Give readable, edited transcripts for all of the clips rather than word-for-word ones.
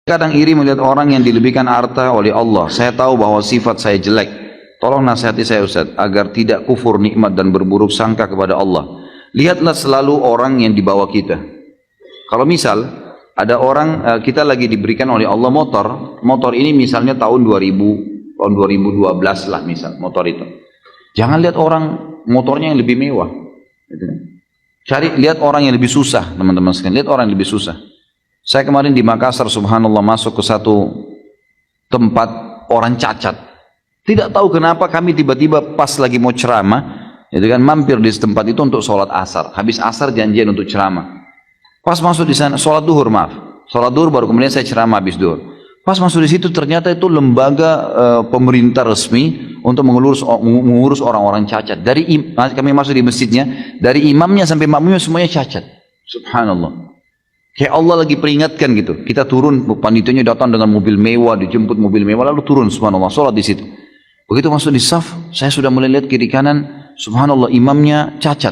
Kadang iri melihat orang yang dilebihkan harta oleh Allah. Saya tahu bahwa sifat saya jelek. Tolong nasihati saya Ustaz, agar tidak kufur nikmat dan berburuk sangka kepada Allah. Lihatlah selalu orang yang di bawah kita. Kalau misal ada orang, kita lagi diberikan oleh Allah motor. Motor ini misalnya tahun 2000, tahun 2012 lah misal motor itu. Jangan lihat orang motornya yang lebih mewah. Lihat orang yang lebih susah, teman-teman sekalian. Lihat orang yang lebih susah. Saya kemarin di Makassar, subhanallah, masuk ke satu tempat orang cacat. Tidak tahu kenapa kami tiba-tiba pas lagi mau ceramah, itu kan mampir di tempat itu untuk sholat asar. Habis asar janjian untuk ceramah. Pas masuk di sana, sholat duhur maaf. Sholat duhur baru kemudian saya ceramah habis duhur. Pas masuk di situ ternyata itu lembaga pemerintah resmi untuk mengurus orang-orang cacat. Kami masuk di masjidnya, dari imamnya sampai makmumnya semuanya cacat. Subhanallah. Kayak Allah lagi peringatkan gitu. Kita turun, panitianya datang dengan mobil mewah, dijemput mobil mewah, lalu turun, subhanallah, sholat di situ. Begitu masuk di saf, saya sudah mulai lihat kiri kanan, subhanallah, imamnya cacat.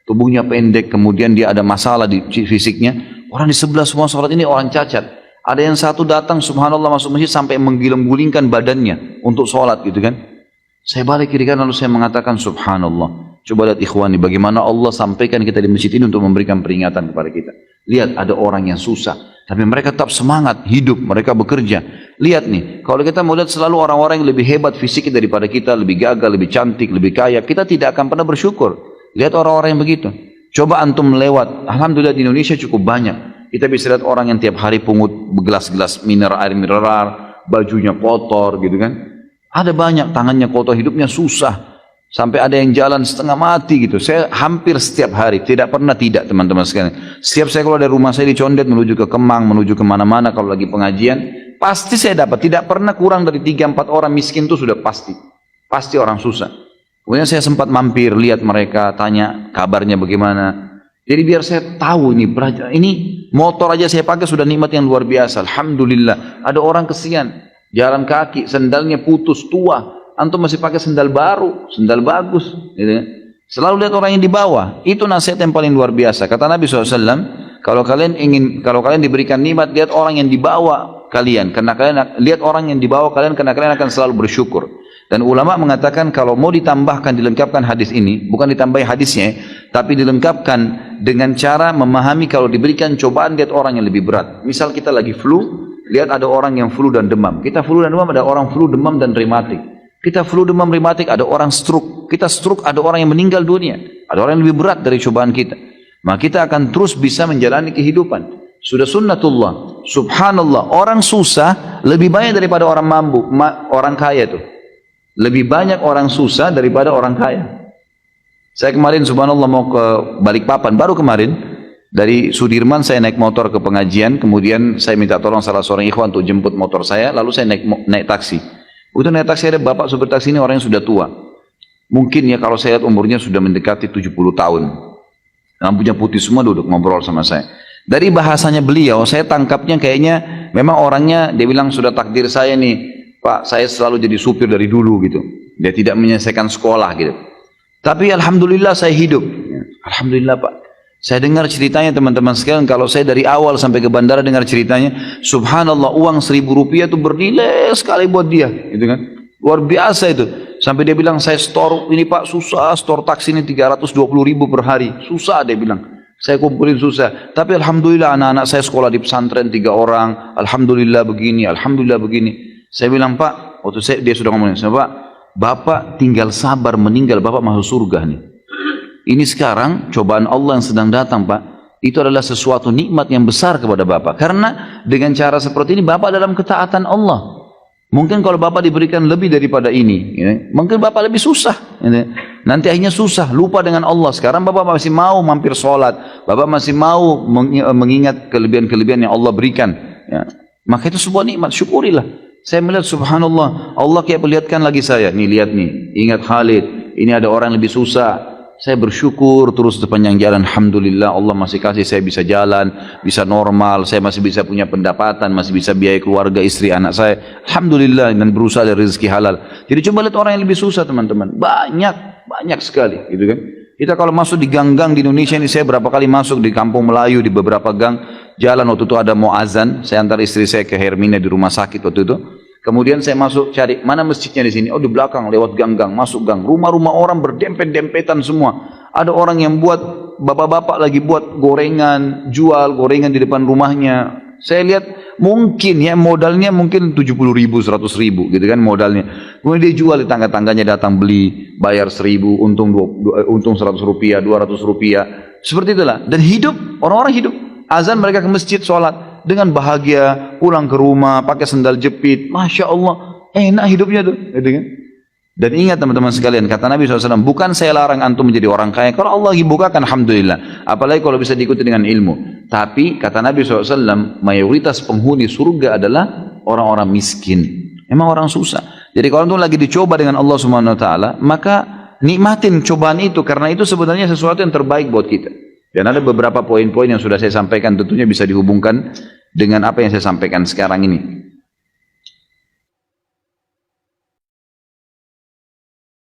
Tubuhnya pendek, kemudian dia ada masalah di fisiknya. Orang di sebelah semua sholat ini orang cacat. Ada yang satu datang, subhanallah, masuk masjid sampai menggulingkan badannya untuk sholat gitu kan. Saya balik kiri kanan lalu saya mengatakan, subhanallah. Coba lihat ikhwani, bagaimana Allah sampaikan kita di masjid ini untuk memberikan peringatan kepada kita. Lihat ada orang yang susah, tapi mereka tetap semangat, hidup, mereka bekerja. Lihat nih, kalau kita mau lihat selalu orang-orang yang lebih hebat fisiknya daripada kita, lebih gagah, lebih cantik, lebih kaya, kita tidak akan pernah bersyukur. Lihat orang-orang yang begitu. Coba antum melewat, alhamdulillah di Indonesia cukup banyak. Kita bisa lihat orang yang tiap hari pungut gelas-gelas air mineral, bajunya kotor gitu kan. Ada banyak, tangannya kotor, hidupnya susah. Sampai ada yang jalan setengah mati gitu. Saya hampir setiap hari, tidak pernah tidak teman-teman sekalian. Setiap saya keluar dari rumah saya di Condet, menuju ke Kemang, menuju kemana-mana kalau lagi pengajian, pasti saya dapat. Tidak pernah kurang dari 3-4 orang miskin itu sudah pasti. Pasti orang susah. Kemudian saya sempat mampir, lihat mereka, tanya kabarnya bagaimana. Jadi biar saya tahu ini motor aja saya pakai sudah nikmat yang luar biasa. Alhamdulillah. Ada orang kesian, jalan kaki, sendalnya putus, tua. Antum masih pakai sendal baru, sendal bagus. Gitu. Selalu lihat orang yang di bawah. Itu nasihat yang paling luar biasa. Kata Nabi SAW, kalau kalian diberikan nikmat, lihat orang yang di bawah kalian. Karena kalian lihat orang yang di bawah kalian, karena kalian akan selalu bersyukur. Dan ulama mengatakan kalau mau ditambahkan, dilengkapkan hadis ini, bukan ditambahi hadisnya, tapi dilengkapkan dengan cara memahami kalau diberikan cobaan, lihat orang yang lebih berat. Misal kita lagi flu, lihat ada orang yang flu dan demam. Kita flu dan demam, ada orang flu, demam dan rematik. Kita flu demam rematik, ada orang stroke. Kita stroke, ada orang yang meninggal dunia. Ada orang yang lebih berat dari cobaan kita. Maka kita akan terus bisa menjalani kehidupan. Sudah sunnatullah. Subhanallah, orang susah lebih banyak daripada orang mampu, orang kaya tuh. Lebih banyak orang susah daripada orang kaya. Saya kemarin subhanallah mau ke Balikpapan, baru kemarin. Dari Sudirman saya naik motor ke pengajian, kemudian saya minta tolong salah seorang ikhwan untuk jemput motor saya, lalu saya naik taksi. Udah naik taksi, ada bapak supir taksi ini orang yang sudah tua. Mungkin ya kalau saya lihat umurnya sudah mendekati 70 tahun. Rambutnya putih semua, duduk ngobrol sama saya. Dari bahasanya beliau, saya tangkapnya kayaknya memang orangnya, dia bilang sudah takdir saya nih, Pak, saya selalu jadi supir dari dulu gitu. Dia tidak menyelesaikan sekolah gitu. Tapi alhamdulillah saya hidup. Alhamdulillah Pak. Saya dengar ceritanya teman-teman sekalian, kalau saya dari awal sampai ke bandara dengar ceritanya, subhanallah uang 1.000 rupiah itu bernilai sekali buat dia, gitu kan? Luar biasa itu. Sampai dia bilang, saya store ini Pak susah, store taksi ini 320.000 per hari, susah dia bilang. Saya kumpulin susah. Tapi alhamdulillah anak-anak saya sekolah di pesantren 3 orang, alhamdulillah begini, alhamdulillah begini. Saya bilang Pak, waktu dia sudah ngomongin, saya Pak, Bapak tinggal sabar meninggal, Bapak masuk surga nih. Ini sekarang cobaan Allah yang sedang datang Pak. Itu adalah sesuatu nikmat yang besar kepada Bapak. Karena dengan cara seperti ini Bapak dalam ketaatan Allah. Mungkin kalau Bapak diberikan lebih daripada ini, mungkin Bapak lebih susah. Nanti akhirnya susah, lupa dengan Allah. Sekarang Bapak masih mau mampir sholat. Bapak masih mau mengingat kelebihan-kelebihan yang Allah berikan. Ya. Maka itu sebuah nikmat, syukurilah. Saya melihat subhanallah, Allah kayak perlihatkan lagi saya. Nih lihat nih, ingat Khalid. Ini ada orang yang lebih susah. Saya bersyukur terus sepanjang jalan. Alhamdulillah Allah masih kasih saya bisa jalan, bisa normal, saya masih bisa punya pendapatan, masih bisa biaya keluarga, istri, anak saya. Alhamdulillah, dan berusaha dari rezeki halal. Jadi coba lihat orang yang lebih susah teman-teman. Banyak sekali gitu kan. Kita kalau masuk di gang-gang di Indonesia ini, saya berapa kali masuk di kampung Melayu, di beberapa gang, jalan waktu itu ada mau azan, saya antar istri saya ke Hermina di rumah sakit waktu itu. Kemudian saya masuk cari mana masjidnya di sini. Oh di belakang lewat gang-gang masuk gang. Rumah-rumah orang berdempet-dempetan semua. Ada orang yang buat bapak-bapak lagi buat gorengan, jual gorengan di depan rumahnya. Saya lihat mungkin ya modalnya mungkin 70 ribu, 100 ribu gitu kan modalnya. Kemudian dia jual di tangga-tangganya datang beli, bayar 1000, untung 100 rupiah, 200 rupiah. Seperti itulah. Dan hidup, orang-orang hidup. Azan mereka ke masjid, sholat. Dengan bahagia, pulang ke rumah, pakai sendal jepit. Masya Allah, enak hidupnya tuh. Gitu kan? Dan ingat teman-teman sekalian, kata Nabi SAW, bukan saya larang antum menjadi orang kaya. Kalau Allah lagi bukakan, alhamdulillah. Apalagi kalau bisa diikuti dengan ilmu. Tapi kata Nabi SAW, mayoritas penghuni surga adalah orang-orang miskin. Emang orang susah. Jadi kalau antum lagi dicoba dengan Allah SWT, maka nikmatin cobaan itu. Karena itu sebenarnya sesuatu yang terbaik buat kita. Dan ada beberapa poin-poin yang sudah saya sampaikan, tentunya bisa dihubungkan dengan apa yang saya sampaikan sekarang ini.